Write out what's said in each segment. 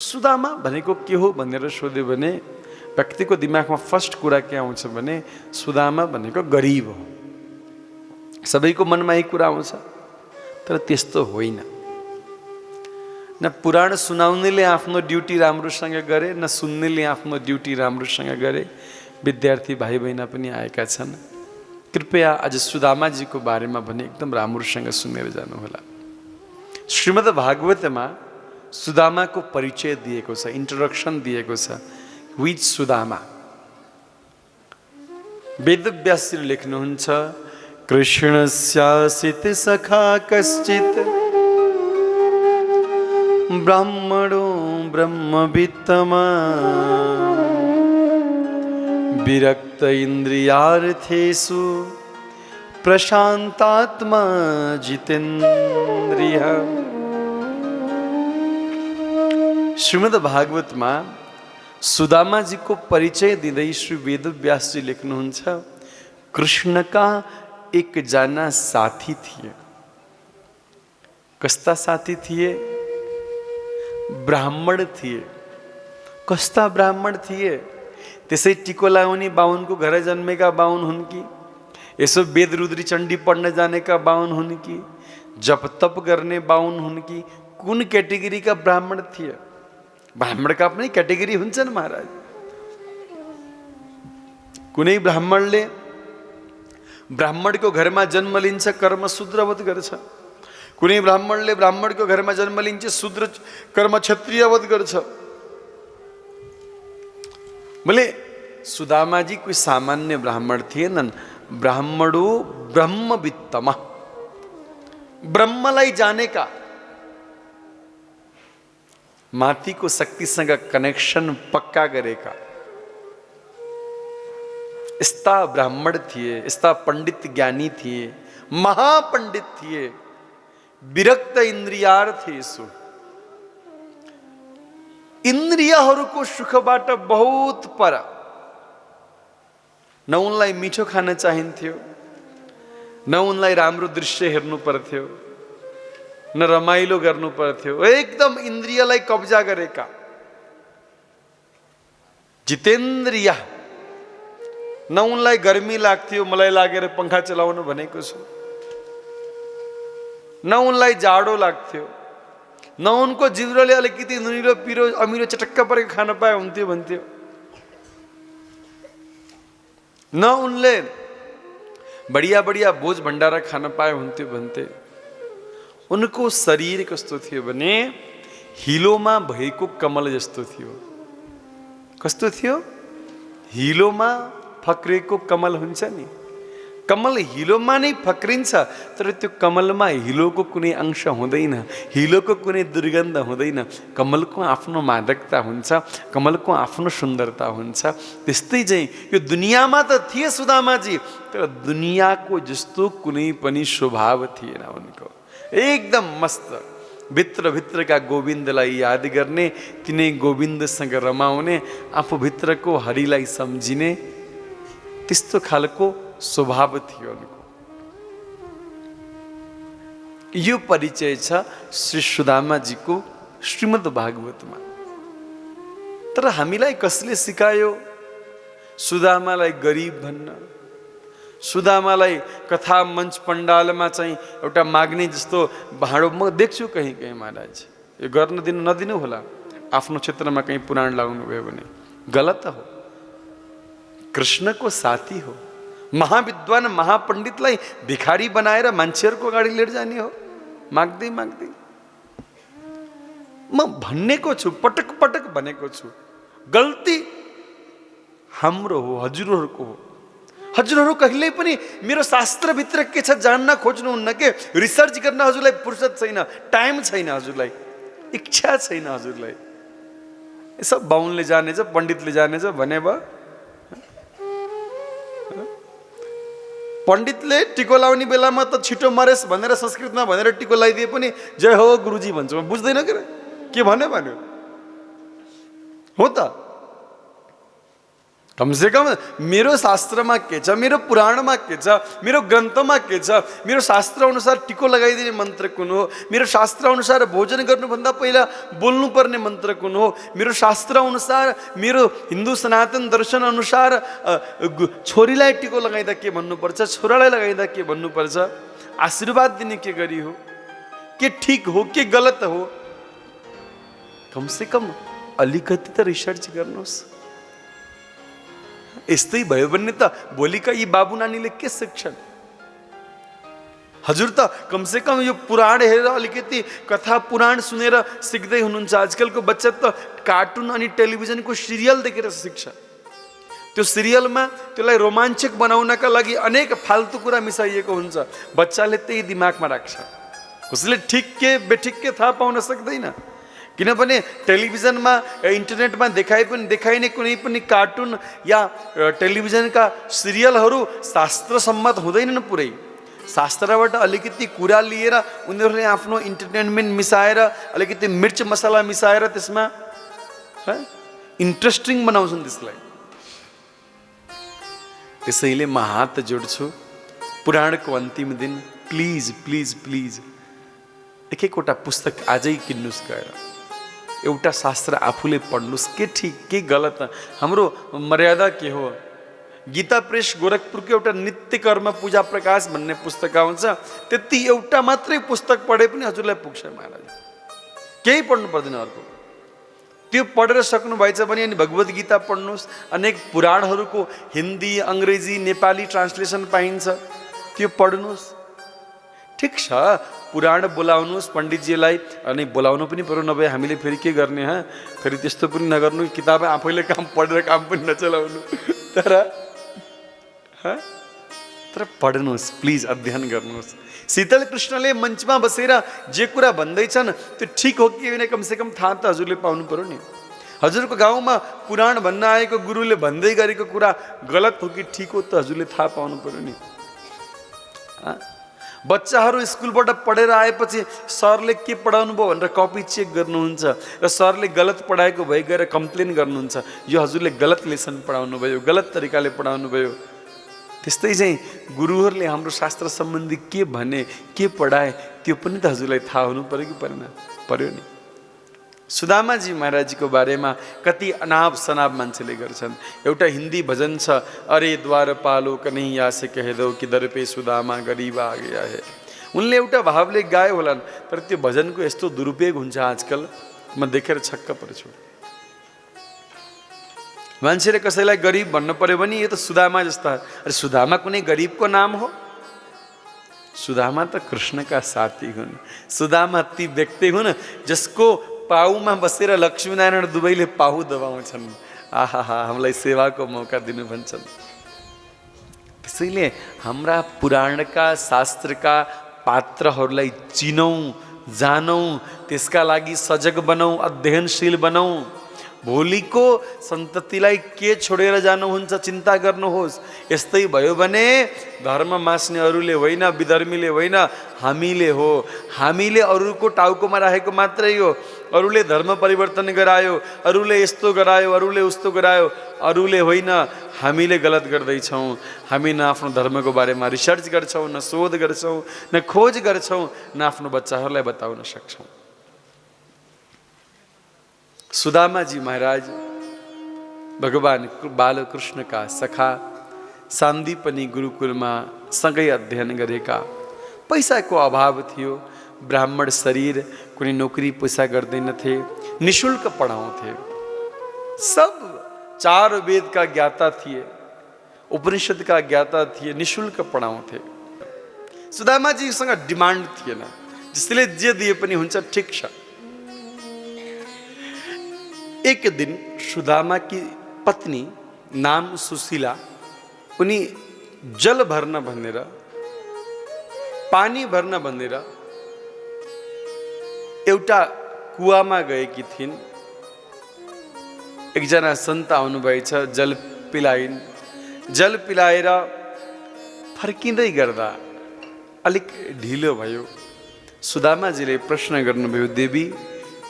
सुदामा भनेको के हो भनेर सोध्यो भने व्यक्तिको दिमागमा फर्स्ट कुरा के आउँछ भने सुदामा भनेको गरिब हो। सबैको मनमा यही कुरा आउँछ, तर त्यस्तो होइन। न पुराण सुनाउनेले आफ्नो ड्युटी राम्रोसँग गरे, न सुन्नेले आफ्नो ड्युटी राम्रोसँग गरे। विद्यार्थी भाइ बहिनी पनि आएका छन्, कृपया आज सुदामाजीको बारेमा भने एकदम राम्रोसँग सुनेर जानुहोला। श्रीमद् भागवतमा सुदामाको परिचय दिएको छ, इन्ट्रोडक्सन दिएको छ। विच सुदामा? वेदव्यासले लेख्नुहुन्छ, कृष्णस्यासित सखा कश्चित् ब्राह्मणो ब्रह्मवित्तमा विरक्त इन्द्रियार्थेषु प्रशान्तात्मा जितेन्द्रिय। श्रीमद् भागवतमा सुदामा जी को परिचय दिँदै श्री वेदव्यास जी लेख्नुहुन्छ, कृष्ण का एक जना साथी थिए। कस्ता साथी थिए? ब्राह्मण थिए। कस्ता ब्राह्मण थिए? त्यसै टिको लगाउने बाहुनको घर जन्मेका बाहुन हुन् कि, यसो वेद रुद्री चण्डी पढ्न जानेका बाहुन हुन् कि, जप तप गर्ने बाहुन हुन् कि, कुन क्याटेगोरीका ब्राह्मण थिए? ब्राह्मणका पनि क्याटेगोरी हुन्छन् महाराज। कुनै ब्राह्मणले ब्राह्मणको घरमा जन्म लिन्छ, कर्म शूद्रवत गर्छ। कुनै ब्राह्मणले ब्राह्मणको घरमा जन्म लिन्छ, शूद्र कर्म क्षत्रियवत गर्छ। बोले सुदामाजी कोही सामान्य ब्राह्मण थिएनन्। ब्राह्मणो ब्रह्मवित्तमा, ब्रह्मलाई जानेका, माथिको शक्तिसँग कनेक्सन पक्का गरेका यस्ता ब्राह्मण थिए, यस्ता पण्डित ज्ञानी थिए, महापण्डित थिए। विरक्त इन्द्रियार्थेषु, इन्द्रियहरूको सुखबाट बहुत पर। न उनलाई मिठो खान चाहिन्थ्यो, न उनलाई राम्रो दृश्य हेर्नु पर्थ्यो, न रमाइलो गर्नु पर्थ्यो। एकदम इन्द्रियलाई कब्जा गरेका जितेन्द्रिय। न उनलाई गर्मी लाग्थ्यो, मलाई लागेर पंखा चलाउनु भनेको छु, न उनलाई जाडो लाग्थ्यो, न उनको जिब्रोले अलिकति नुनिलो पिरो अमिलो चटक्क परेको खान पाए हुन्थ्यो भन्थ्यो, न उनले बढिया बढिया भोज भण्डारा खान पाए हुन्थ्यो भन्थे। उनको शरीर कस्तो थियो भने हिलोमा भएको कमल जस्तो थियो। कस्तो थियो? हिलोमा फक्रेको कमल हुन्छ नि, कमल हिलोमा नै फक्रिन्छ, तर त्यो कमलमा हिलोको कुनै अंश हुँदैन, हिलोको कुनै दुर्गन्ध हुँदैन। कमलको आफ्नो मादकता हुन्छ, कमलको आफ्नो सुन्दरता हुन्छ। त्यस्तै चाहिँ यो दुनियाँमा त थिए सुदामाजी, तर दुनियाँको जस्तो कुनै पनि स्वभाव थिएन उनको। एकदम मस्त, भित्रभित्रका गोविन्दलाई याद गर्ने, तिनै गोविन्दसँग रमाउने, आफूभित्रको हरिलाई सम्झिने, त्यस्तो खालको स्वभाव थियो उनको। यो परिचय छ श्री सुदामाजीको श्रीमद् भागवतमा। तर हामीलाई कसले सिकायो सुदामालाई गरिब भन्न? सुदामालाई कथा मञ्च पण्डालमा चाहिँ एउटा माग्ने जस्तो भाँडो म देख्छु कहीँ कहीँ। महाराज यो गर्न दिनु नदिनु होला। आफ्नो क्षेत्रमा कहीँ पुराण लगाउनु भयो भने गलत हो। कृष्णको साथी हो, महाविद्वान महापण्डितलाई भिखारी बनाएर मान्छेहरूको अगाडि लिएर जाने हो माग्दै माग्दै। म भनेको छु, पटक पटक भनेको छु, गल्ती हाम्रो हो, हजुरहरूको हो। हजुरहरू कहिल्यै पनि मेरो शास्त्रभित्र के छ जान्न खोज्नुहुन्न के? रिसर्च गर्न हजुरलाई फुर्सद छैन, टाइम छैन, हजुरलाई इच्छा छैन। हजुरलाई सब बाहुनले जानेछ, पण्डितले जानेछ भने भयो। पण्डितले टिको लाउने बेलामा त छिटो मरेस् भनेर संस्कृतमा भनेर टिको लगाइदिए पनि जय हो गुरुजी भन्छ। बुझ्दैन के भन्यो भन्यो हो त? कमसे कम मेरो शास्त्रमा के छ, मेरो पुराणमा के छ, मेरो ग्रन्थमा के छ, मेरो शास्त्र अनुसार टिको लगाइदिने मन्त्र कुन हो, मेरो शास्त्र अनुसार भोजन गर्नुभन्दा पहिला बोल्नुपर्ने मन्त्र कुन हो, मेरो शास्त्र अनुसार, मेरो हिन्दू सनातन दर्शन अनुसार छोरीलाई टिको लगाइदा के भन्नुपर्छ, छोरालाई लगाइदा के भन्नुपर्छ, आशीर्वाद दिने के गरी हो, के ठिक हो के गलत हो, कमसे कम अलिकति त रिसर्च गर्नुहोस्। यस्तै भयो भने त भोलिका यी बाबु नानीले के सिक्छन्? हजुर त कमसे कम यो पुराण हेरेर अलिकति कथा पुराण सुनेर सिक्दै हुनुहुन्छ। आजकलको बच्चा त कार्टुन अनि टेलिभिजनको सिरियल देखेर सिक्छ। त्यो सिरियलमा त्यसलाई रोमाञ्चक बनाउनका लागि अनेक फाल्तु कुरा मिसाइएको हुन्छ। बच्चाले त्यही दिमागमा राख्छ। उसले ठिक के बेठिक के थाहा पाउन सक्दैन, किनभने टेलिभिजनमा इन्टरनेटमा देखाइने कुनै पनि कार्टुन या टेलिभिजनका सिरियलहरू शास्त्र सम्मत हुँदैनन्। पुरै शास्त्रबाट अलिकति कुरा लिएर उनीहरूले आफ्नो इन्टरटेनमेन्ट मिसाएर, अलिकति मिर्च मसाला मिसाएर त्यसमा इन्ट्रेस्टिङ बनाउँछन् त्यसलाई। त्यसैले म हात जोड्छु, पुराणको अन्तिम दिन प्लिज प्लिज प्लिज एक-एकवटा पुस्तक आजै किन्नुस् गएर। एउटा शास्त्र आफूले पढ्नुस्, के ठिक के गलत, हाम्रो मर्यादा के हो। गीता प्रेस गोरखपुरको एउटा नित्य कर्म पूजा प्रकाश भन्ने पुस्तक आउँछ, त्यति एउटा मात्रै पुस्तक पढे पनि हजुरलाई पुग्छ महाराज, केही पढ्नु पर्दैन अर्को। त्यो पढेर सक्नुभएछ भने अनि भगवद् गीता पढ्नुहोस्। अनेक पुराणहरूको हिन्दी अङ्ग्रेजी नेपाली ट्रान्सलेसन पाइन्छ, त्यो पढ्नुहोस्। ठिक छ, पुराण बोलाउनुहोस् पण्डितजीलाई, अनि बोलाउनु पनि पर्यो, नभए हामीले फेरि के गर्ने? फेरि त्यस्तो पनि नगर्नु, किताब आफैले काम पढेर काम पनि नचलाउनु। तर पढ्नुहोस् प्लिज, अध्ययन गर्नुहोस्। शीतल कृष्णले मञ्चमा बसेर जे कुरा भन्दैछन् त्यो ठिक हो कि होइन कमसे कम थाहा त हजुरले पाउनु पर्यो नि। हजुरको गाउँमा पुराण भन्न आएको गुरुले भन्दै गरेको कुरा गलत हो कि ठिक हो त हजुरले थाहा पाउनु पर्यो नि। बच्चाहरू स्कुलबाट पढेर आएपछि सरले के पढाउनु भयो भनेर कपी चेक गर्नुहुन्छ र सरले गलत पढाएको भए गएर कम्प्लेन गर्नुहुन्छ, यो हजुरले गलत लेसन पढाउनु भयो, गलत तरिकाले पढाउनु भयो। त्यस्तै चाहिँ गुरुहरूले हाम्रो शास्त्र सम्बन्धी के भने के पढाए त्यो पनि त हजुरलाई थाहा हुनु पर्यो कि परेन? पर्यो नि। सुदामाजी महाराजको बारेमा कति अनाप शनाप मान्छेले गर्छन्। एउटा हिन्दी भजन छ, अरे द्वारपालो कन्हैया से कह दो कि दर पे सुदामा गरीब आ गया है। उनले एउटा भावले गाए होलान्, तर त्यो भजनको यस्तो दुरुपयोग हुन्छ आजकल, म देखेर छक्क पर्छु। मान्छेले कसैलाई गरिब भन्नु पर्यो भने यो त सुदामा जस्ता, अरे सुदामा कुनै गरिबको नाम हो? सुदामा त कृष्णका साथी हुन्। सुदामा ती व्यक्ति हुन् जसको पाहुमा बसेर लक्ष्मीनारायण दुवैले पाहु दबाउँछन्। आहा, हामीलाई सेवाको मौका दिनु भन्छन्। त्यसैले हाम्रा पुराणका शास्त्रका पात्रहरूलाई चिनौँ, जानौँ, त्यसका लागि सजग बनौँ, अध्ययनशील बनौँ। भोलिको सन्ततिलाई के छोडेर जानुहुन्छ चिन्ता गर्नुहोस्। यस्तै भयो भने धर्म मास्नेहरूले होइन, विधर्मीले होइन, हामीले हो। हामीले अरूको टाउकोमा राखेको मात्रै हो। अरूले धर्म परिवर्तन गरायो, अरूले यस्तो गरायो, अरूले उस्तो गरायो, अरूले होइन, हामीले गलत गर्दैछौँ। हामी न आफ्नो धर्मको बारेमा रिसर्च गर्छौँ, न शोध गर्छौँ, न खोज गर्छौँ, न आफ्नो बच्चाहरूलाई बताउन सक्छौँ। सुदामाजी महाराज भगवान बालकृष्णका सखा, सान्दीपनी गुरुकुलमा सँगै अध्ययन गरेका। पैसाको अभाव थियो, ब्राह्मण शरीर, कुनै नोकरी पैसा गर्दैनथे, निशुल्क पढाउँथे। सब 4 वेदका ज्ञाता थिए, उपनिषदका ज्ञाता थिए, निशुल्क पढाउँथे। सुदामाजीसँग डिमान्ड थिएन, जसले जे दिए पनि हुन्छ, ठिक छ। एक दिन सुदामा की पत्नी नाम सुशीला, उनी जल भर्न भनेर, पानी भर्न भनेर एउटा कुवामा गएकी थिइन्। एकजना सन्त आउनुभएछ, जल पिलाइन्। जल पिलाएर फर्किँदै गर्दा अलिक ढिलो भयो। सुदामाजीले प्रश्न गर्नुभयो, देवी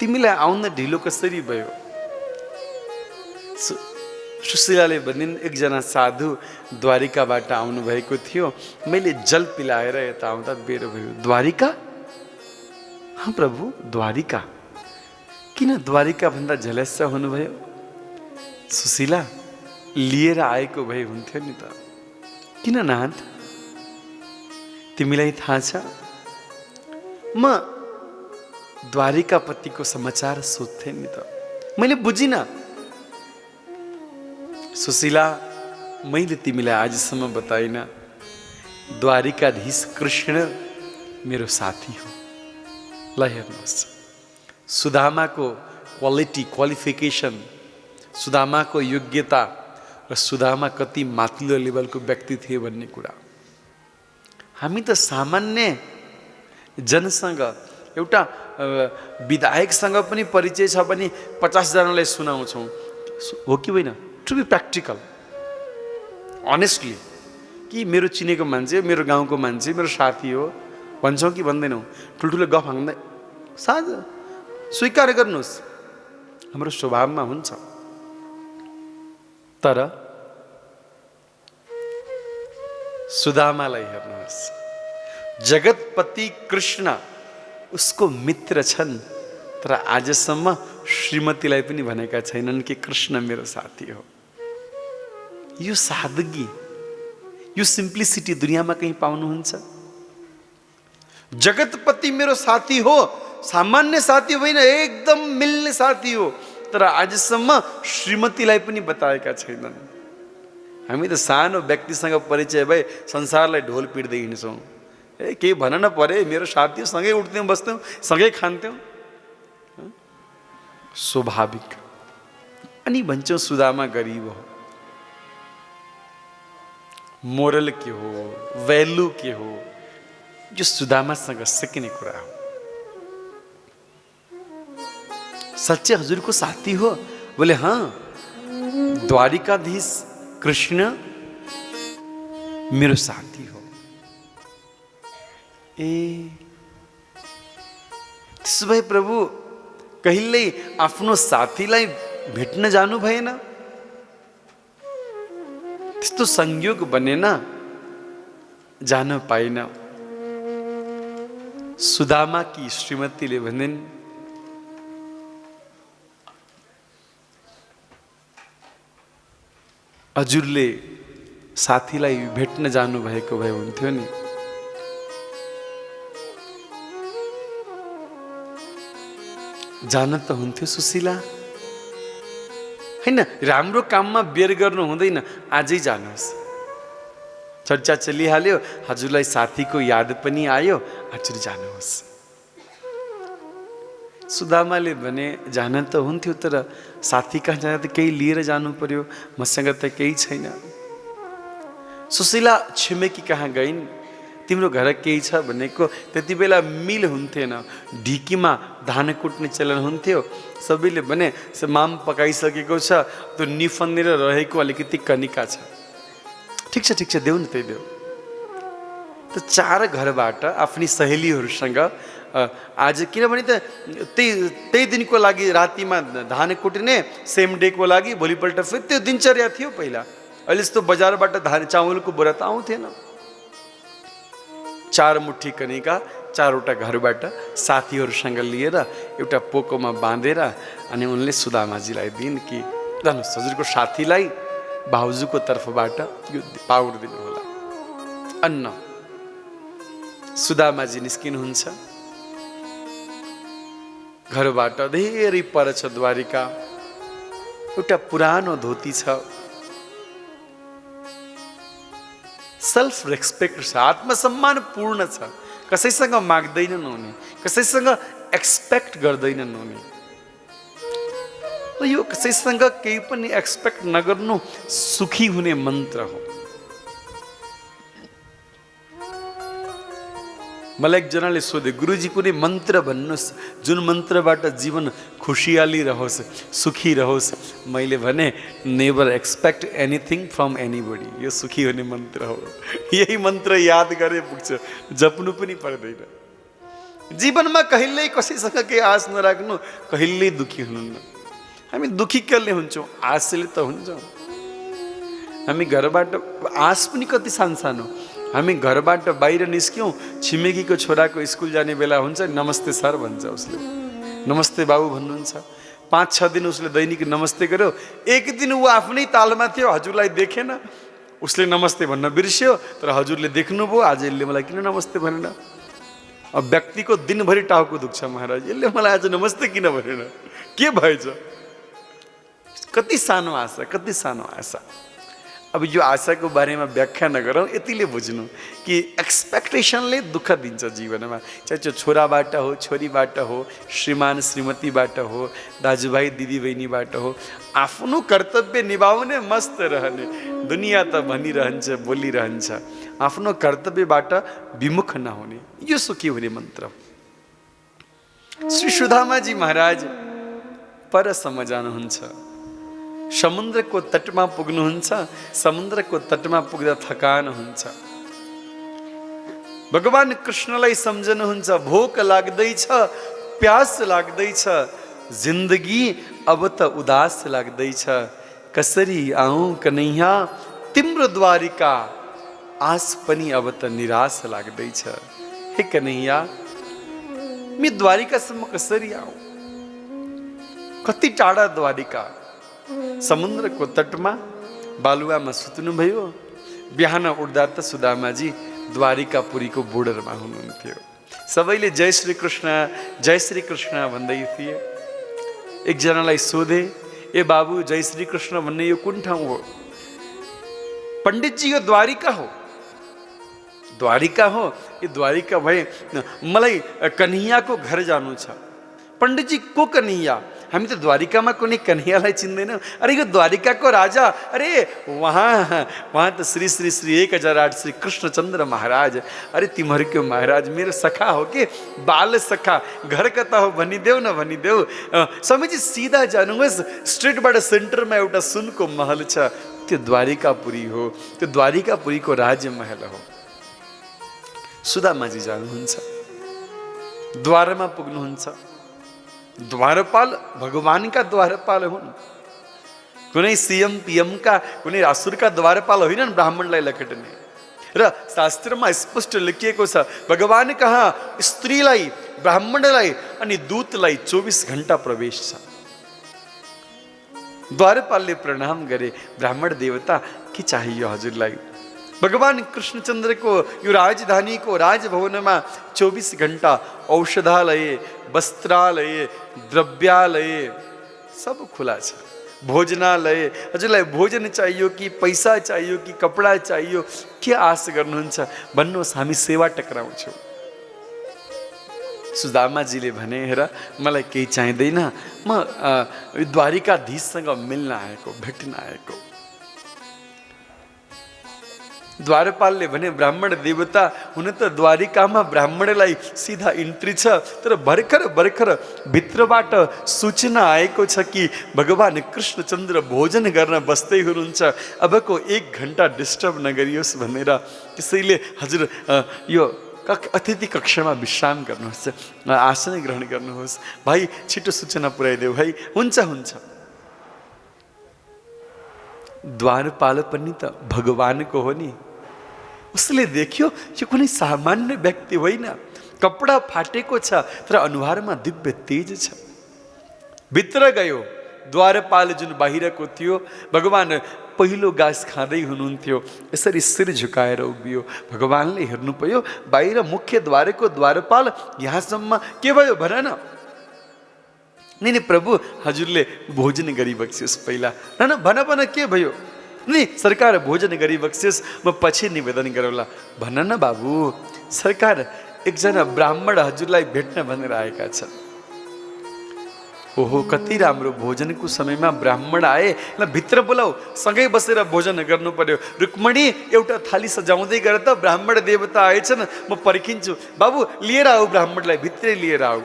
तिमीलाई आउन ढिलो कसरी भयो? सुशीलाले भनिन् एकजना साधु द्वारिकाबाट आउनुभएको थियो, मैले जल पिलाएर यता आउँदा बेर भयो। द्वारिका? हाँ प्रभु, द्वारिका। किन द्वारिका भन्दा झलस्स हुनुभयो? सुशीला, लिएर आएको भए हुन्थ्यो नि त। किन नाथ? तिमीलाई थाहा छ, म द्वारिकापतिको समाचार सोध्थेँ नि त। मैले बुझिनँ। सुशीला, मैले तिमीलाई आजसम्म बताइनँ, द्वारिकाधीश कृष्ण मेरो साथी हो। ल हेर्नुहोस्, सुदामाको क्वालिफिकेसन, सुदामाको योग्यता र सुदामा कति माथिल्लो लेभलको व्यक्ति थिए भन्ने कुरा हामी त सामान्य जनसँग, एउटा विधायकसँग पनि परिचय छ भने 50 जनालाई सुनाउँछौँ, हो कि होइन? टु बी प्र्याक्टिकल, अनेस्टली, कि मेरो चिनेको मान्छे, मेरो गाउँको मान्छे, मेरो साथी हो भन्छौँ कि भन्दैनौँ? ठुल्ठुलो गफ हाँक्दै साझ स्वीकार गर्नुहोस्, हाम्रो स्वभावमा हुन्छ। तर सुदामालाई हेर्नुहोस्, जगतपति कृष्ण उसको मित्र छन्, तर आजसम्म श्रीमतीलाई पनि भनेका छैनन् कि कृष्ण मेरो साथी हो। यो सादगी, यो सिम्प्लिसिटी दुनियाँमा कहीँ पाउनुहुन्छ? जगतपति मेरो साथी हो, सामान्य साथी होइन, एकदम मिल्ने साथी हो, तर आजसम्म श्रीमतीलाई पनि बताएका छैनन्। हामी त सानो व्यक्तिसँग परिचय भए संसारलाई ढोल पिट्दै हिँड्छौँ। केही भन न परे, मेरो साथी, सँगै उठ्थ्यौँ, बस्थ्यौँ, सँगै खान्थ्यौँ, स्वाभाविक। अनि भन्छौँ सुदामा गरिब हो। मोरल के हो, भ्यालु के हो, जो सुदामासँग सिक्ने कुरा हो। सच्चे हजुर को साथी हो? बोले हाँ, द्वारिकाधीश कृष्ण मेरो साथी हो। ए त्यसो भए प्रभु कहिल्यै आफ्नो साथीलाई भेट्न जानु भएन? त्यस्तो संयोग बनेन, जान पाइन। सुदामा की श्रीमतीले भनिन्, हजुरले साथीलाई भेट्न जानु भएको भए हुन्थ्यो नि। जान त हुन्थ्यो सुशीला, हैन? राम्रो काममा बेर गर्नु हुँदैन, आजै जानुहोस्। चर्चा चलिहाल्यो, हजुरलाई साथीको याद पनि आयो, हजुर जानुहोस्। सुदामाले भने जान त हुन्थ्यो, तर साथी कहाँ जाँदा त केही लिएर जानु पर्यो, मसँग त केही छैन। सुशीला छिमेकी कहाँ गइन्, तिम्रो घर केही छ भनेको। त्यति बेला मिल हुन्थेन, ढिकीमा धान कुट्ने चलन हुन्थ्यो। सबैले भने माम पकाइसकेको छ, त्यो निफन्नेर रहेको अलिकति कनिका छ। ठिक छ देऊ न, त्यही देऊ। त 4 घरबाट आफ्नी सहेलीहरूसँग आज, किनभने त त्यही दिनको लागि रातिमा धान कुट्ने, सेम डेको लागि भोलिपल्ट फेरि त्यो दिनचर्या थियो पहिला। अहिले जस्तो बजारबाट धान चामलको बोरा त आउँथेन। 4 मुठी कनिका 4वटा घरबाट साथीहरूसँग लिएर एउटा पोकोमा बाँधेर अनि उनले सुदामाजीलाई दिइन् कि जानुहोस्, हजुरको साथीलाई भाउजूको तर्फबाट यो पाउड दिनु होला, अन्न। सुदामाजी निस्किनुहुन्छ, घरबाट धेरै पर छ द्वारिका, एउटा पुरानो धोती छ, सेल्फ रेस्पेक्ट छ, आत्मसम्मान पूर्ण छ। कसैसँग माग्दैनन् उनी, कसैसँग एक्सपेक्ट गर्दैनन् उनी। यो कसैसँग केही पनि एक्सपेक्ट नगर्नु सुखी हुने मन्त्र हो। मलाई एकजनाले सोधे, गुरुजी कुनै मन्त्र भन्नुहोस् जुन मन्त्रबाट जीवन खुसियाली रहोस्, सुखी रहोस्। मैले भने never expect anything from anybody. यो सुखी हुने मन्त्र हो। यही मन्त्र याद गरे पुग्छ, जप्नु पनि पर्दैन। जीवनमा कहिल्यै कसैसँग केही आश नराख्नु, कहिल्यै दुखी हुनुहुन्न। हामी दुखी कहिले हुन्छौँ? आशले त हुन्छौँ। हामी घरबाट आश पनि कति सानो, हामी घरबाट बाहिर निस्क्यौँ, छिमेकीको छोराको स्कुल जाने बेला हुन्छ, नमस्ते सर भन्छ उसले, नमस्ते बाबु भन्नुहुन्छ। 5-6 दिन उसले दैनिक नमस्ते गर्यो। एक दिन ऊ आफ्नै तालमा थियो, हजुरलाई देखेन, उसले नमस्ते भन्न बिर्स्यो, तर हजुरले देख्नुभयो, आज यसले मलाई किन नमस्ते भनेन। अब व्यक्तिको दिनभरि टाउको दुख्छ, महाराज यसले मलाई आज नमस्ते किन भनेन, के भएछ। कति सानो आशा, कति सानो आशा। अब यो आशाको बारेमा व्याख्या नगरौँ, यतिले बुझ्नु कि एक्सपेक्टेसनले दुःख दिन्छ जीवनमा। चाहे त्यो छोराबाट हो, छोरीबाट हो, श्रीमान श्रीमतीबाट हो, दाजुभाइ दिदीबहिनीबाट हो, आफ्नो कर्तव्य निभाउने, मस्त रहने। दुनियाँ त भनिरहन्छ, बोलिरहन्छ, आफ्नो कर्तव्यबाट विमुख नहुने, यो सुखी हुने मन्त्र। श्री सुदामाजी महाराज परसम्म जानुहुन्छ, समुद्रको तटमा पुग्नुहुन्छ। समुद्रको तटमा पुग्दा थकान हुन्छ। भगवान कृष्णलाई सम्झनुहुन्छ, भोक लाग्दैछ, प्यास लाग्दैछ, जिन्दगी अब त उदास लाग्दैछ। कसरी आऊँ कन्हैया तिम्रो द्वारिका, आस पनि अब त निराश लाग्दैछ। हे कन्हैया, मी द्वारिकासम्म कसरी आऊँ, कति टाढा द्वारिका। समुद्रको तटमा बालुवामा सुत्नुभयो। बिहान उठ्दा त सुदामाजी द्वारिकापुरीको बोर्डरमा हुनुहुन्थ्यो। सबैले जय श्री कृष्ण भन्दै थिए। एकजनालाई सोधे, ए बाबु जय श्री कृष्ण भन्ने यो कुन ठाउँ हो? पण्डितजी यो द्वारिका हो। द्वारिका हो, यो द्वारिका भए मलाई कन्हैयाको घर जानु छ। पण्डितजी को कन्हैया? हामी त द्वारिकामा कुनै कन्हैयालाई चिन्दैनौँ। अरे यो द्वारिकाको राजा, अरे वहाँ त श्री श्री श्री 1008 श्री कृष्णचन्द्र महाराज। अरे तिमीहरूको महाराज मेरो सखा हो कि, बाल सखा, घर कता हो भनिदेऊ न भनिदेऊ। समयजी सिधा जानुहोस्, स्ट्रिटबाट सेन्टरमा एउटा सुनको महल छ, त्यो द्वारिकापुरी हो। त्यो द्वारिकापुरीको राजमहल हो। सुदामाजी जानुहुन्छ, द्वारमा पुग्नुहुन्छ। द्वारपाल भगवानका द्वारपाल हुन्, कुनै सीएम पीएम का, कुनै असुरका द्वारपाल होइनन् ब्राह्मणलाई लखेट्ने। र शास्त्रमा स्पष्ट लेखिएको छ, भगवान कहाँ स्त्रीलाई, ब्राह्मणलाई अनि दूतलाई 24 घण्टा प्रवेश छ। द्वारपालले प्रणाम गरे, ब्राह्मण देवता के चाहियो हजुरलाई? भगवान कृष्णचन्द्रको यो राजधानीको राजभवनमा 24 घण्टा औषधालय, वस्त्रालय, द्रव्यालय सब खुला छ। भोजनालय, हजुरलाई भोजन चाहियो कि पैसा चाहियो कि कपडा चाहियो, के आश गर्नुहुन्छ भन्नुहोस्, हामी सेवा टक्राउँछौँ। सुदामाजीले भने, हेर मलाई केही चाहिँदैन, म द्वारिकाधीशसँग मिल्न आएको, भेट्न आएको। द्वारपालले भने, ब्राह्मण देवता हुन त द्वारिकामा ब्राह्मणलाई सिधा इन्ट्री छ, तर भर्खर भित्रबाट सूचना आएको छ कि भगवान कृष्णचन्द्र भोजन गर्न बस्दै हुनुहुन्छ, अबको 1 घण्टा डिस्टर्ब नगरियोस् भनेर। त्यसैले हजुर यो अतिथि कक्षमा विश्राम गर्नुहोस्, आसन ग्रहण गर्नुहोस्। भाइ छिटो सूचना पुर्याइदेऊ भाइ। हुन्छ। द्वारपाल पनि त भगवानको हो नि। उसले देख्यो यो कुनै सामान्य व्यक्ति होइन, कपडा फाटेको छ तर अनुहारमा दिव्य तेज छ। भित्र गयो। द्वारपाल जुन बाहिरको थियो, भगवान पहिलो घाँस खाँदै हुनुहुन्थ्यो, यसरी शिर झुकाएर उभियो। भगवानले हेर्नु पर्यो, बाहिर मुख्य द्वारको द्वारपाल यहाँसम्म के भयो भन न। नि प्रभु, हजुरले भोजन गरी बक्सियोस् पहिला। न भन के भयो? नि सरकार भोजन गरी बक्सियोस्, म पछि निवेदन गरौँला। भन न बाबु, सरकार एकजना ब्राह्मण हजुरलाई भेट्न भनेर आएका छन्। ओहो, कति राम्रो, भोजनको समयमा ब्राह्मण आए, ल भित्र बोलाऊ, सँगै बसेर भोजन गर्नु पर्यो। रुक्मणी एउटा थाली सजाउँदै गर त, ब्राह्मण देवता आएछन्, म पर्खिन्छु। बाबु लिएर आऊ, ब्राह्मणलाई भित्रै लिएर आऊ।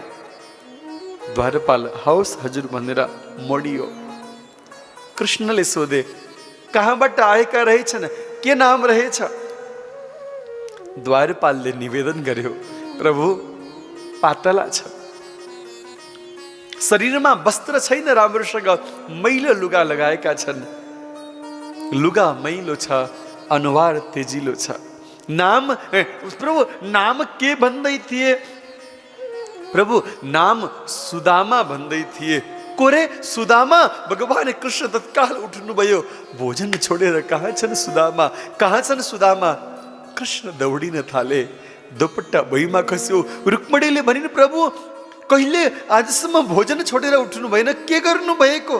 द्वारपाल हवस् हजुर भनेर मोडियो। कृष्णले सोधे, कहाँबाट आएका रहेछन्, के नाम रहेछ? द्वारपालले निवेदन गर्यो, प्रभु पातला छ, शरीरमा वस्त्र छैन, राम्रोसँग मैलो लुगा लगाएका छन्, लुगा मैलो छ, अनुहार तेजिलो छ। नाम प्रभु नाम के भन्दै थिए? प्रभु नाम सुदामा भन्दै थिए। कोरे सुदामा? भगवान कृष्ण तत्काल उठ्नुभयो। भोजन छोडेर कहाँ छन् सुदामा, कहाँ छन् सुदामा? कृष्ण दौडिन थाले। दुपट्टा भुइँमा खस्यो। रुक्मणीले भनिन्, प्रभु कहिले आजसम्म भोजन छोडेर उठ्नु भएन, के गर्नु भएको?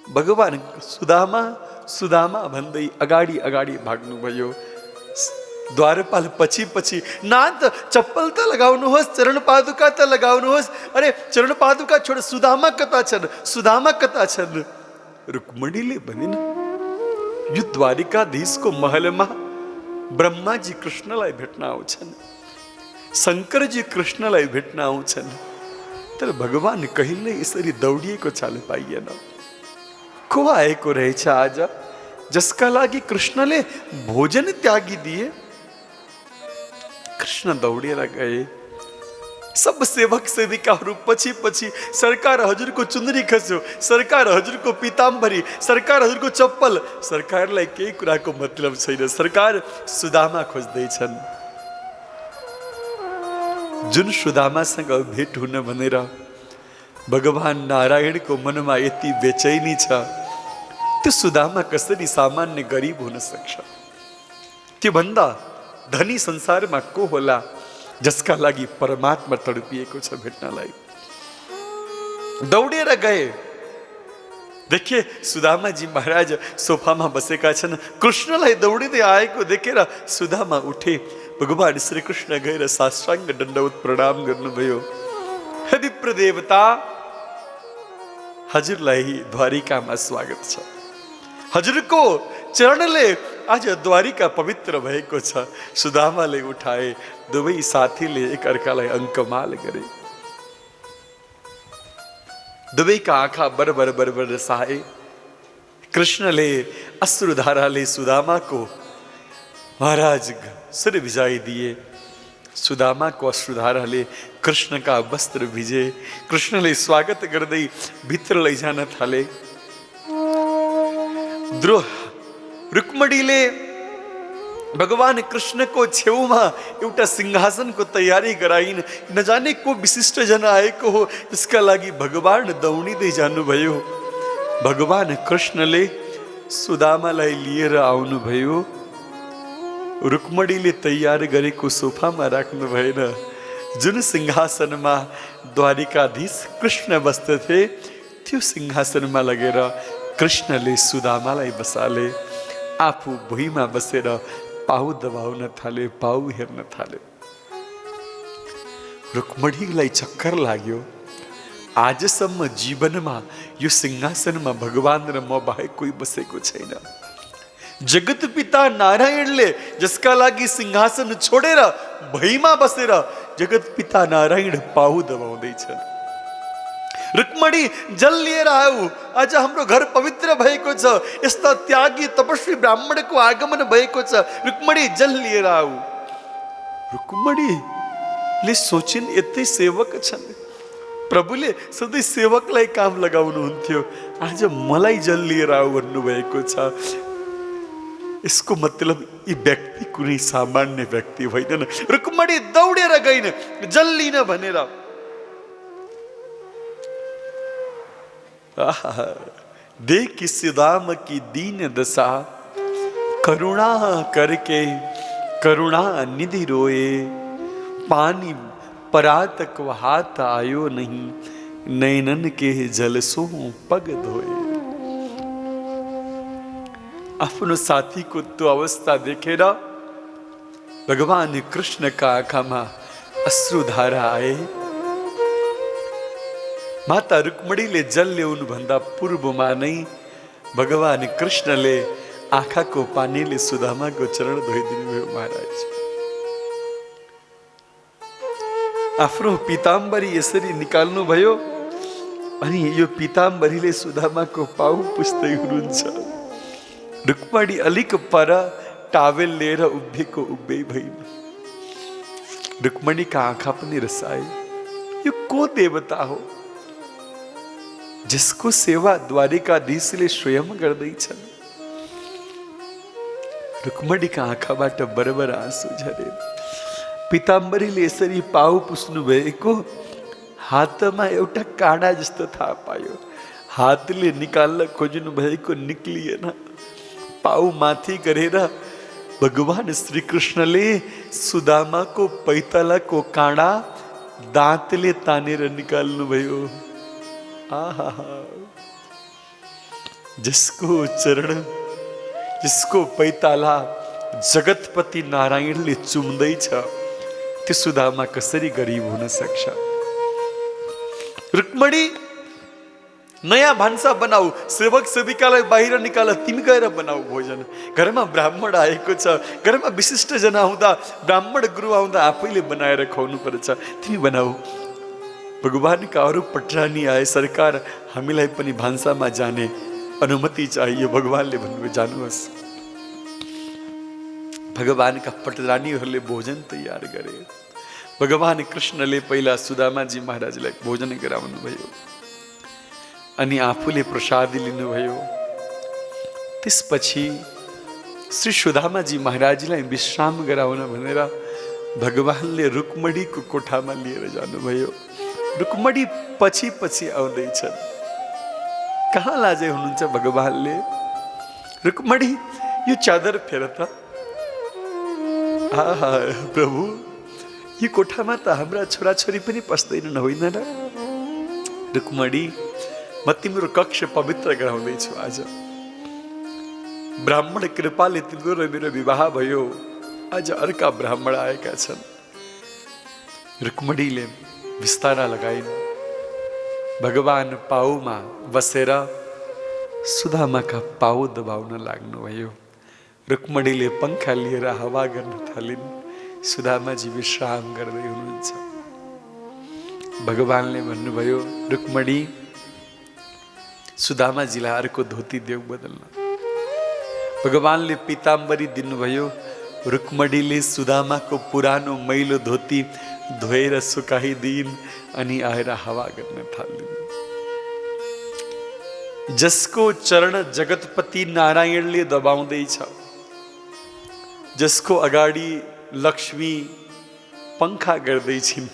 भगवान सुदामा सुदामा भन्दै अगाडि अगाडि भाग्नुभयो। द्वारपाल पछि पछि, नाथ चप्पल त लगाउनुहोस्, चरण पादुका त लगाउनुहोस्। अरे चरण पादुका छोड, सुदामा कता छन्, सुदामा कता छन्? रुक्मणीले भनिन्, यो द्वारिकाधीशको महलमा ब्रह्माजी कृष्णलाई भेट्न आउँछन्, शङ्करजी कृष्णलाई भेट्न आउँछन्। तर भगवान कहिल्यै यसरी दौडिएको चाल पाइएन। को आएको रहेछ आज, जसका लागि कृष्णले भोजन त्यागिदिए? कृष्ण दौडेर गए। सब सेवक सेविकाहरू पछि पछि, सरकार हजुरको चुन्दरी खस्यो, सरकार हजुरको पिताम्बरी, सरकार हजुरको चप्पल। सरकारलाई केही कुराको मतलब छैन, सरकार सुदामा खोज्दैछन्। जुन सुदामासँग भेट हुन भनेर भगवान नारायणको मनमा यति बेचैनी छ, त्यो सुदामा कसरी सामान्य गरिब हुन सक्छ? त्यो भन्दा धनी संसारमा को होला जसका लागि परमात्मा तडपिएको छ भेट्नलाई? दौडेर गए। देखे सुदामाजी महाराज सोफामा बसेका छन्। कृष्णलाई दौडिँदै आएको देखेर सुदामा उठे। भगवान श्री कृष्ण गएर साष्टाङ्ग दण्डवत प्रणाम गर्नुभयो। हे विप्र देवता, हजुरलाई द्वारिकामा स्वागत छ। हजुरको चरणले आज द्वारिका पवित्र भएको छ। सुदामाले उठाए। दुवै साथीले एकअर्कालाई अङ्कमाल गरे। दुवैका आँखा बरबर बरबर रसाए। कृष्णले अश्रुधाराले सुदामाको महाराज सिर भिजाइदिए। सुदामाको अश्रुधाराले कृष्णका वस्त्र भिजे। कृष्णले स्वागत गर्दै भित्र लैजान थाले। रुक्मणीले भगवान कृष्णको छेउमा एउटा सिंहासनको तयारी गराइन्। नजाने को विशिष्ट जन आएको हो, त्यसका लागि भगवान दौडिँदै जानुभयो। भगवान कृष्णले सुदामालाई लिएर आउनुभयो। रुक्मणीले तयार गरेको सोफामा राख्नु भएन। जुन सिंहासनमा द्वारिकाधीश कृष्ण बस्दथे, त्यो सिंहासनमा लगेर कृष्णले सुदामालाई बसाले। आफू भुइँमा बसेर पाउ दबाउन थाले, पाउ हेर्न थाले। रुक्मणीलाई चक्कर लाग्यो। आजसम्म जीवनमा यो सिंहासनमा भगवान र म बाहेक कोही बसेको छैन। जगत पिता नारायणले जसका लागि सिंहासन छोडेर भुइँमा बसेर जगत पिता नारायण पाउ दबाउँदैछन्। रुक्मणी जल लिएर आऊ, आज हाम्रो घर पवित्र भएको छ। यस्ता त्यागी तपस्वी ब्राह्मणको आगमन भएको छ। रुक्मणी जल लिएर आऊ। रुक्मणीले सोचिन्, यतै सेवक छन्, प्रभुले सधैँ सेवकलाई काम लगाउनुहुन्थ्यो, आज मलाई जल लिएर आऊ भन्नुभएको छ। यसको मतलब यी व्यक्ति कुनै सामान्य व्यक्ति होइनन्। रुक्मणी दौडेर गइन् जल लिन भनेर। देख सुदाम की दीन दशा, करुणा करके करुणा निधि रोए। पानी परातक हाथ आयो नहीं, नैनन के जल सो पग धोए। आफ्नो साथीको त्यो अवस्था देखेर भगवान कृष्णका आँखामा अश्रुधारा आए। माता रुक्मणीले जल ल्याउनु भन्दा पूर्वमा नै भगवान कृष्णले आँखाको पानीले सुदामाको चरण धोइदिनु भयो। महाराज आफ्नो पिताम्बरी यसरी निकाल्नु भयो अनि यो पिताम्बरीले सुदामाको पाउ पुस्दै हुनुहुन्छ। रुक्मणी अलिक पर टावेल लिएर उभिएको उभ्यै भइन्। रुक्मणीका आँखा पनि रसाए। यो को देवता हो जसको सेवा द्वारिकाधीशले स्वयं गर्दैछन्। रुक्मणीका आँखाबाट बरबर आँसु झरे। पिताम्बरीले यसरी पाउ पुस्नु भएको हातमा एउटा काँडा जस्तो थाहा पायो। हातले निकाल्न खोज्नु भएको निक्लिएन। पाउ माथि गरेर भगवान श्री कृष्णले सुदामाको पैतालाको काँडा दाँतले तानेर निकाल्नु भयो। आहा, जसको चरण, जसको पैताला जगतपति नारायणले चुम्दैछ, त्यो सुदामा कसरी गरिब हुन सक्छ? रुक्मणी, नयाँ भान्सा बनाऊ, सेवक सेविकालाई बाहिर निकाल, तिमी गएर बनाऊ भोजन। घरमा ब्राह्मण आएको छ, घरमा विशिष्ट जना आउँदा, ब्राह्मण गुरु आउँदा आफैले बनाएर खुवाउनु पर्छ, तिमी बनाऊ। भगवानका अरू पटरानी आए, सरकार हामीलाई पनि भान्सामा जाने अनुमति चाहियो। भगवानले भन्नुभयो जानुहोस्। भगवानका पटरानीहरूले भोजन तयार गरे। भगवान कृष्णले पहिला सुदामाजी महाराजलाई भोजन गराउनु भयो, अनि आफूले प्रसादी लिनुभयो। त्यसपछि श्री सुदामाजी महाराजलाई विश्राम गराउन भनेर भगवानले रुक्मणीको कोठामा लिएर जानुभयो। रुक्मणी पछि पछि आउँदैछन्। कहाँ लाजे हुनुहुन्छ भगवानले? रुक्मणी, यो चादर फेर त। आहा प्रभु, यो कोठामा त हाम्रा छोराछोरी पनि पस्दैनन् होइन र? रुक्मणी, म तिम्रो कक्ष पवित्र गराउँदैछु आज। ब्राह्मण कृपाले तिम्रो र मेरो विवाह भयो। आज अर्का ब्राह्मण आएका छन्। रुक्मणीले विस्तारा लगाइन्। भगवान पाउमा बसेर सुदामाका पाउ दबाउन लाग्नुभयो। रुक्मणीले पंखा लिएर हावा गर्न थालिन्। सुदामाजी विश्राम गर्दै हुनुहुन्छ। भगवानले भन्नुभयो, रुक्मणी, सुदामाजीलाई अर्को धोती देऊ बदल्न। भगवानले पीताम्बरी दिनुभयो। रुक्मणीले सुदामाको पुरानो मैलो धोती धोएर सुकाइदिइन्, अनि आएर हावा गर्न थालिन्। जसको चरण जगतपति नारायणले दबाउँदैछ, जसको अगाडि लक्ष्मी पंखा गर्दैछिन्,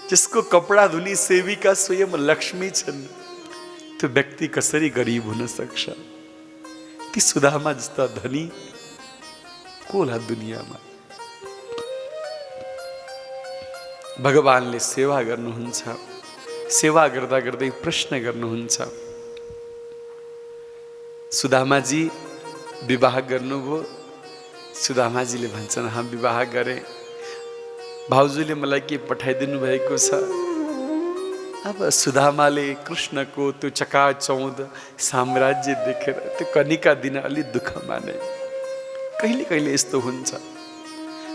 जसको कपडा धुनी सेविका स्वयं लक्ष्मी छन्, त्यो व्यक्ति कसरी गरिब हुन सक्छ? ती सुदामा जस्ता धनी को होला दुनियाँमा? भगवानले सेवा गर्नुहुन्छ। सेवा गर्दा गर्दै प्रश्न गर्नुहुन्छ। सुदामाजी विवाह गर्नुभयो? सुदामाजीले भन्छन्, हाँ विवाह गरे। भाउजूले मलाई के पठाइदिनु भएको छ? अब सुदामाले कृष्णको त्यो चकाचौँध साम्राज्य देखेर त्यो कनिका दिन अलि दुःख माने। कहिले कहिले यस्तो हुन्छ,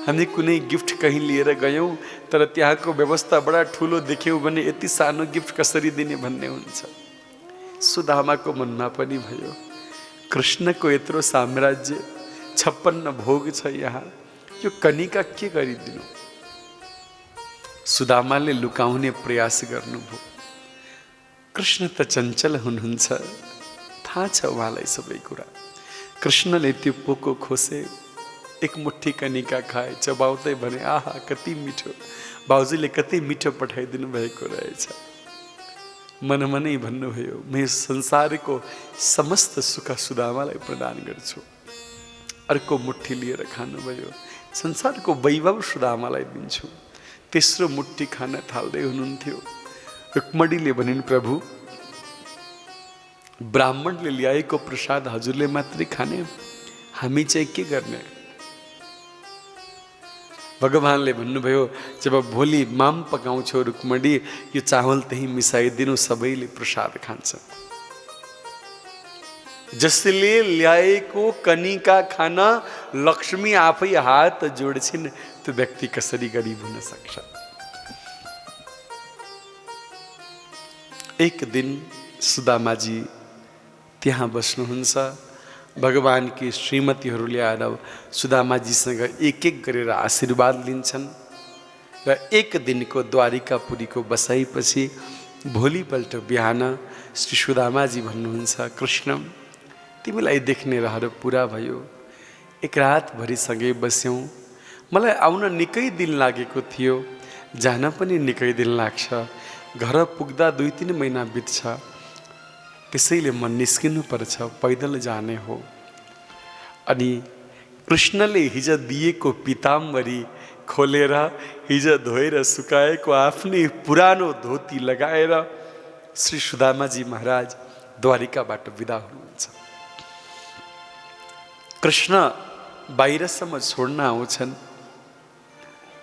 हामी कुनै गिफ्ट कहीँ लिएर गयौँ, तर त्यहाँको व्यवस्था बडा ठुलो देख्यौँ भने यति सानो गिफ्ट कसरी दिने भन्ने हुन्छ। सुदामाको मनमा पनि भयो, कृष्णको यत्रो साम्राज्य, 56 भोग छ यहाँ, यो कनिका के गरिदिनु? सुदामाले लुकाउने प्रयास गर्नुभयो। कृष्ण त चञ्चल हुनुहुन्छ, थाहा छ उहाँलाई सबै कुरा। कृष्णले त्यो पोको खोसे, एक मुट्ठी कनिका खाए, चबाउँदै भने, आहा कति मिठो, बाउजूले कति मिठो पठाइदिनु भएको रहेछ। मनमनै भन्नुभयो, म संसारको समस्त सुख सुदामालाई प्रदान गर्छु। अर्को मुट्ठी लिएर खानुभयो, संसारको वैभव सुदामालाई दिन्छु। तेस्रो मुट्ठी खान थाल्दै हुनुहुन्थ्यो। रुक्मणीले भनिन्, प्रभु, ब्राह्मणले ल्याएको प्रसाद हजुरले मात्रै खाने, हामी चाहिँ के गर्ने? भगवानले भन्नुभयो, जब भोलि माम पकाउँछौ रुक्मणी, यो चावल त्यही मिसाइदिनु, सबैले प्रसाद खान्छ। जसले ल्याएको कनिका खाना लक्ष्मी आफै हात जोड्छिन्, त्यो व्यक्ति कसरी गरिब हुन सक्छ? एक दिन सुदामाजी त्यहाँ बस्नुहुन्छ। भगवानकी श्रीमतीहरूले आएर सुदामाजीसँग एक एक गरेर आशीर्वाद लिन्छन्। र एक दिनको द्वारिकापुरीको बसाइपछि भोलिपल्ट बिहान श्री सुदामाजी भन्नुहुन्छ, कृष्ण तिमीलाई देख्ने रहर पुरा भयो। एक रातभरि सँगै बस्यौँ। मलाई आउन निकै दिन लागेको थियो, जान पनि निकै दिन लाग्छ। घर पुग्दा 2-3 महिना बित्छ। त्यसैले म निस्किनु पर्छ, पैदल जाने हो। अनि कृष्णले हिजो दिएको पिताम्बरी खोलेर हिजो धोएर सुकाएको आफ्नै पुरानो धोती लगाएर श्री सुदामाजी महाराज द्वारिकाबाट विदा हुनुहुन्छ। कृष्ण बाहिरसम्म छोड्न आउँछन्,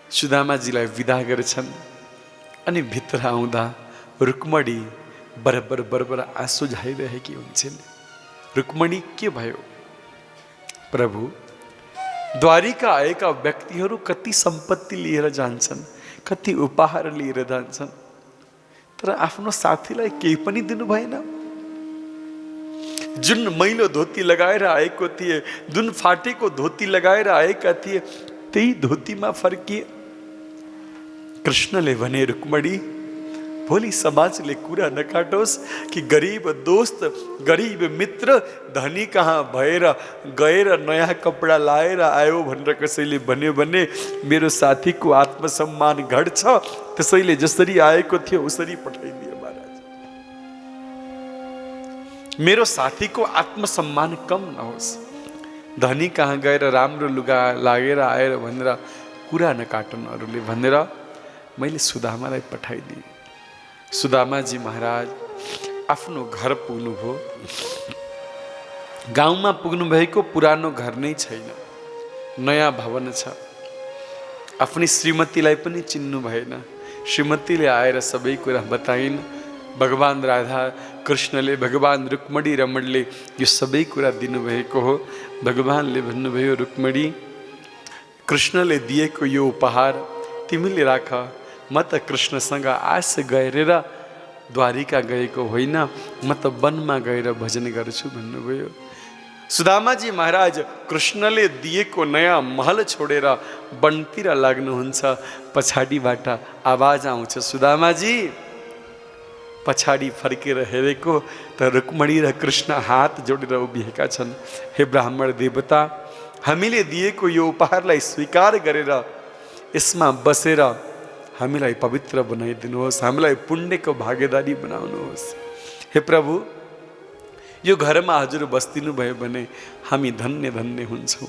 सुदामाजीलाई विदा गर्छन्। अनि भित्र आउँदा रुक्मणी बरबर बरबर आँसु झाइरहेकी हुन्छन्। रुक्मणी के भयो? प्रभु, द्वारिका आएका व्यक्तिहरू कति सम्पत्ति लिएर जान्छन्, कति उपहार लिएर जान्छन्, तर आफ्नो साथीलाई केही पनि दिनु भएन। जुन मैलो धोती लगाएर आएको थिए, जुन फाटेको धोती लगाएर आएका थिए, त्यही धोतीमा फर्किए। कृष्णले भने, रुक्मणी, भोलि समाजले कुरा नकाटोस् कि गरीब दोस्त, गरीब मित्र धनी कहाँ भएर गएर नयाँ कपडा लाएर आयो भनेर कसैले भन्यो भने मेरो साथीको आत्मसम्मान घट्छ। त्यसैले जसरी आएको थियो उसरी पठाइदियो महाराज। मेरो साथीको आत्मसम्मान कम नहोस्। धनी कहाँ गएर राम्रो लुगा लागेर आएर भनेर कुरा नकाटन अरूले भनेर मैले सुदामालाई पठाइदिएँ। सुदामाजी महाराज आफ्नो घर पुग्नुभयो। गाउँमा पुग्नु भएको पुरानो घर नै छैन, नयाँ भवन छ। आफ्नै श्रीमतीलाई पनि चिन्नु भएन। श्रीमतीले आएर सबै कुरा बताइन्। भगवान राधा कृष्णले, भगवान रुक्मणी रमणले यो सबै कुरा दिनुभएको हो। भगवानले भन्नुभयो, रुक्मणी, कृष्णले दिएको यो उपहार तिमीले राख। म त कृष्णसँग आश गरेर द्वारिका गएको होइन, म त वनमा गएर भजन गर्छु भन्नुभयो। सुदामाजी महाराज कृष्णले दिएको नयाँ महल छोडेर वनतिर लाग्नुहुन्छ। पछाडिबाट आवाज आउँछ, सुदामाजी। पछाडि फर्केर हेरेको त रुक्मणी र कृष्ण हात जोडेर उभिएका छन्। हे ब्राह्मण देवता, हामीले दिएको यो उपहारलाई स्वीकार गरेर यसमा बसेर हामीलाई पवित्र बनाइदिनुहोस्, हामीलाई पुण्यको भागीदारी बनाउनुहोस्। हे प्रभु, यो घरमा हजुर बस्दिनु भयो भने हामी धन्य धन्य हुन्छौँ।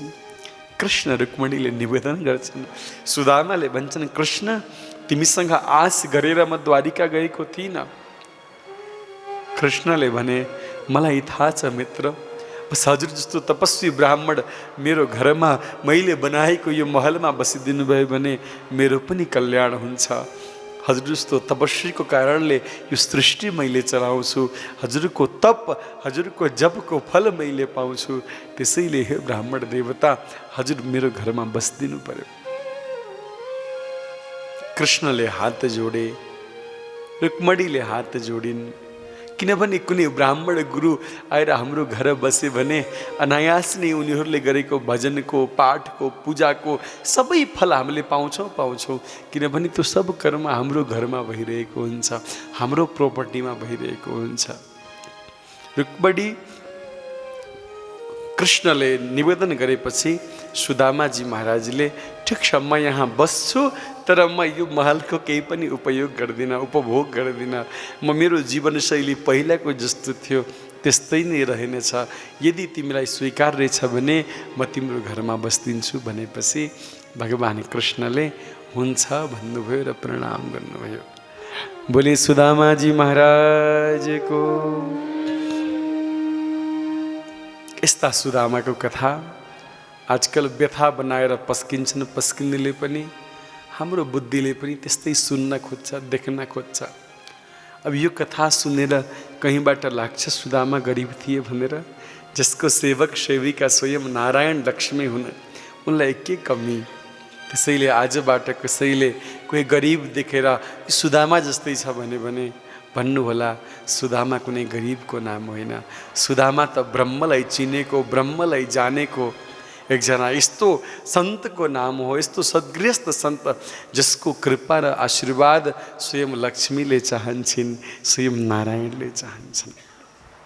कृष्ण रुक्मणीले निवेदन गर्छन्। सुदामाले भन्छन्, कृष्ण, तिमीसँग आश गरेर म द्वारिका गएको थिइनँ। कृष्णले भने, मलाई थाहा छ मित्र, बस हजुर जस्तो तपस्वी ब्राह्मण मेरो घरमा मैले बनाएको यो महलमा बसिदिनु भयो भने मेरो पनि कल्याण हुन्छ। हजुर जस्तो तपस्वीको कारणले यो सृष्टि मैले चलाउँछु। हजुरको तप, हजुरको जपको फल मैले पाउँछु। त्यसैले हे ब्राह्मण देवता, हजुर मेरो घरमा बसिदिनु पर्यो। कृष्णले हात जोडे, रुक्मणीले हात जोडिन्। किनभने कुनै ब्राह्मण गुरु आएर हाम्रो घर बसे भने अनायास नै उनीहरूले गरेको भजनको, पाठको, पूजाको सबै फल हामीले पाउँछौँ। किनभने त्यो सब कर्म हाम्रो घरमा भइरहेको हुन्छ, हाम्रो प्रोपर्टीमा भइरहेको हुन्छ। रुक्मणी कृष्णले निवेदन गरेपछि सुदामाजी महाराजले, ठिक छ, म यहाँ बस्छु, तर म यो महलको केही पनि उपयोग गर्दिनँ, उपभोग गर्दिनँ। म मेरो जीवनशैली पहिलाको जस्तो थियो त्यस्तै नै रहनेछ। यदि तिमीलाई स्वीकार रहेछ भने म तिम्रो घरमा बस्दिन्छु भनेपछि भगवान कृष्णले हुन्छ भन्नुभयो र प्रणाम गर्नुभयो। बोले सुदामाजी महाराजको। यस्ता सुदामाको कथा आजकल व्यथा बनाएर पस्किन्छन्। पस्किनेले पनि, हाम्रो बुद्धिले पनि त्यस्तै सुन्न खोज्छ, देख्न खोज्छ। अब यो कथा सुनेर कहीँबाट लाग्छ सुदामा गरिब थिए भनेर। जसको सेवक सेविका स्वयं नारायण लक्ष्मी हुन्, उनलाई के कमी। त्यसैले आजबाट कसैले कोही गरिब देखेर सुदामा जस्तै छ भने भन्नुहोला, सुदामा कुनै गरिबको नाम होइन। सुदामा त ब्रह्मलाई चिनेको, ब्रह्मलाई जानेको, एकजना यस्तो सन्तको नाम हो, यस्तो सद्गृहस्थ सन्त जसको कृपा र आशीर्वाद स्वयं लक्ष्मीले चाहन्छन्, स्वयं नारायणले चाहन्छन्।